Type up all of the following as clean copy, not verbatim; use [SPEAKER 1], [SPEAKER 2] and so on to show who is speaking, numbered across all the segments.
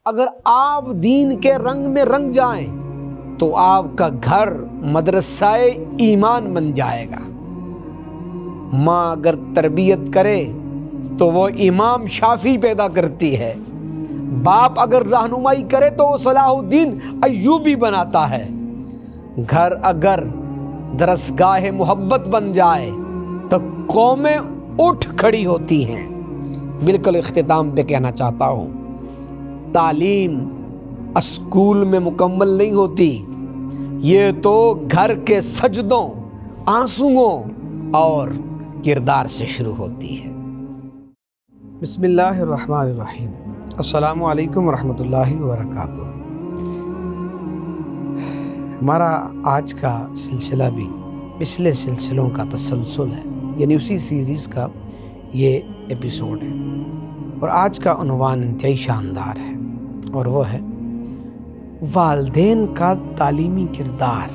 [SPEAKER 1] اگر آپ دین کے رنگ میں رنگ جائیں تو آپ کا گھر مدرسہ ایمان بن جائے گا۔ ماں اگر تربیت کرے تو وہ امام شافعی پیدا کرتی ہے، باپ اگر رہنمائی کرے تو وہ صلاح الدین ایوبی بناتا ہے، گھر اگر درسگاہ محبت بن جائے تو قومیں اٹھ کھڑی ہوتی ہیں۔ بالکل اختتام پہ کہنا چاہتا ہوں، تعلیم اسکول میں مکمل نہیں ہوتی، یہ تو گھر کے سجدوں، آنسوؤں اور کردار سے شروع ہوتی ہے۔ بسم اللہ الرحمن الرحیم۔ السلام علیکم ورحمۃ اللہ وبرکاتہ۔ ہمارا آج کا سلسلہ بھی پچھلے سلسلوں کا تسلسل ہے، یعنی اسی سیریز کا یہ ایپیسوڈ ہے، اور آج کا عنوان انتہائی شاندار ہے، اور وہ ہے والدین کا تعلیمی کردار،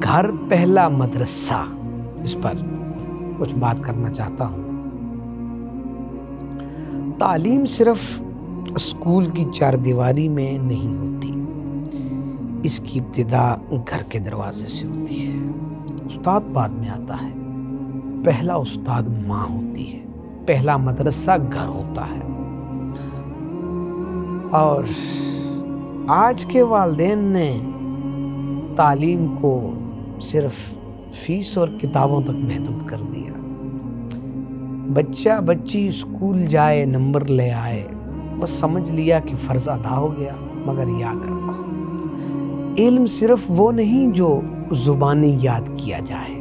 [SPEAKER 1] گھر پہلا مدرسہ۔ اس پر کچھ بات کرنا چاہتا ہوں۔ تعلیم صرف اسکول کی چار دیواری میں نہیں ہوتی، اس کی ابتدا گھر کے دروازے سے ہوتی ہے۔ استاد بعد میں آتا ہے، پہلا استاد ماں ہوتی ہے، پہلا مدرسہ گھر ہوتا ہے۔ اور آج کے والدین نے تعلیم کو صرف فیس اور کتابوں تک محدود کر دیا۔ بچہ بچی اسکول جائے، نمبر لے آئے، بس سمجھ لیا کہ فرض ادا ہو گیا، مگر یاد رکھو، علم صرف وہ نہیں جو زبانی یاد کیا جائے،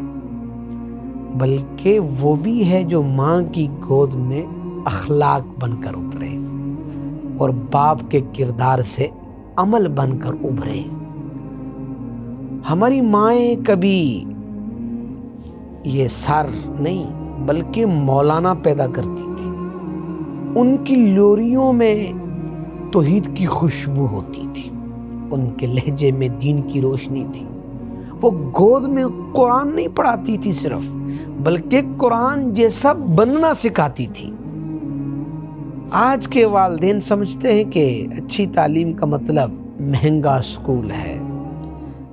[SPEAKER 1] بلکہ وہ بھی ہے جو ماں کی گود میں اخلاق بن کر اترے اور باپ کے کردار سے عمل بن کر ابھرے۔ ہماری مائیں کبھی یہ سر نہیں بلکہ مولانا پیدا کرتی تھی، ان کی لوریوں میں توحید کی خوشبو ہوتی تھی، ان کے لہجے میں دین کی روشنی تھی، وہ گود میں قرآن نہیں پڑھاتی تھی صرف، بلکہ قرآن جیسا بننا سکھاتی تھی۔ آج کے والدین سمجھتے ہیں کہ اچھی تعلیم کا مطلب مہنگا اسکول ہے،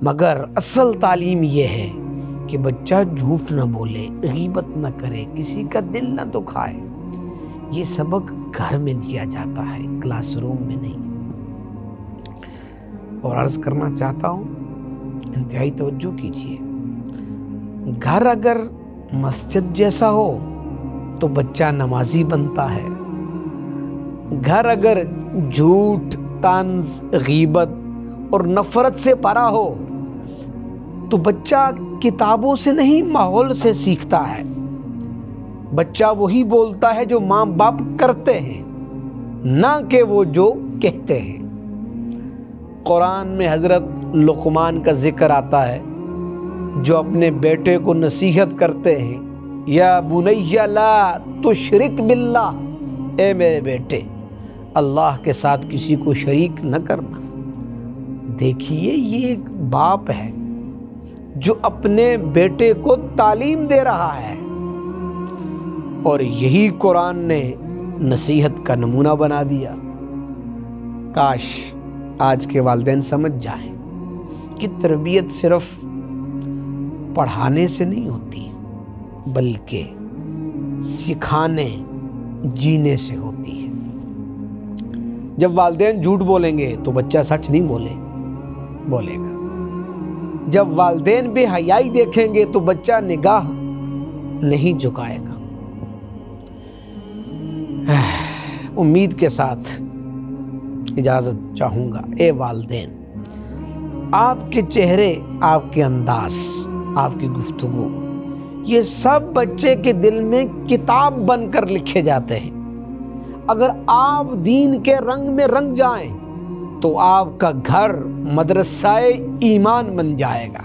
[SPEAKER 1] مگر اصل تعلیم یہ ہے کہ بچہ جھوٹ نہ بولے، غیبت نہ کرے، کسی کا دل نہ دکھائے۔ یہ سبق گھر میں دیا جاتا ہے، کلاس روم میں نہیں۔ اور عرض کرنا چاہتا ہوں، انتہائی توجہ کیجیے، گھر اگر مسجد جیسا ہو تو بچہ نمازی بنتا ہے، گھر اگر جھوٹ، طنز، غیبت اور نفرت سے بھرا ہو تو بچہ کتابوں سے نہیں ماحول سے سیکھتا ہے۔ بچہ وہی بولتا ہے جو ماں باپ کرتے ہیں، نہ کہ وہ جو کہتے ہیں۔ قرآن میں حضرت لقمان کا ذکر آتا ہے، جو اپنے بیٹے کو نصیحت کرتے ہیں، یا بنی لا تشرک باللہ، اے میرے بیٹے اللہ کے ساتھ کسی کو شریک نہ کرنا۔ دیکھیے، یہ ایک باپ ہے جو اپنے بیٹے کو تعلیم دے رہا ہے، اور یہی قرآن نے نصیحت کا نمونہ بنا دیا۔ کاش آج کے والدین سمجھ جائیں کہ تربیت صرف پڑھانے سے نہیں ہوتی، بلکہ سکھانے، جینے سے ہوتی ہے۔ جب والدین جھوٹ بولیں گے تو بچہ سچ نہیں بولے گا۔ جب والدین بے حیائی دیکھیں گے تو بچہ نگاہ نہیں جھکائے گا۔ امید کے ساتھ اجازت چاہوں گا، اے والدین، آپ کے چہرے، آپ کے انداز، آپ کی گفتگو، یہ سب بچے کے دل میں کتاب بن کر لکھے جاتے ہیں۔ اگر آپ دین کے رنگ میں رنگ جائیں تو آپ کا گھر مدرسہ ایمان بن جائے گا۔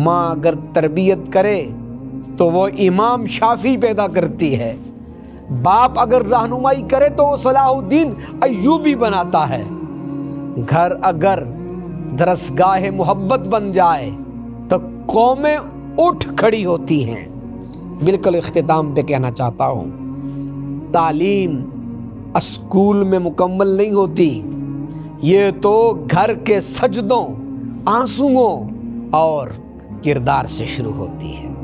[SPEAKER 1] ماں اگر تربیت کرے تو وہ امام شافعی پیدا کرتی ہے، باپ اگر رہنمائی کرے تو وہ صلاح الدین ایوبی بناتا ہے، گھر اگر درسگاہ محبت بن جائے تو قومیں اٹھ کھڑی ہوتی ہیں۔ بالکل اختتام پہ کہنا چاہتا ہوں، تعلیم اسکول میں مکمل نہیں ہوتی، یہ تو گھر کے سجدوں، آنسوؤں اور کردار سے شروع ہوتی ہے۔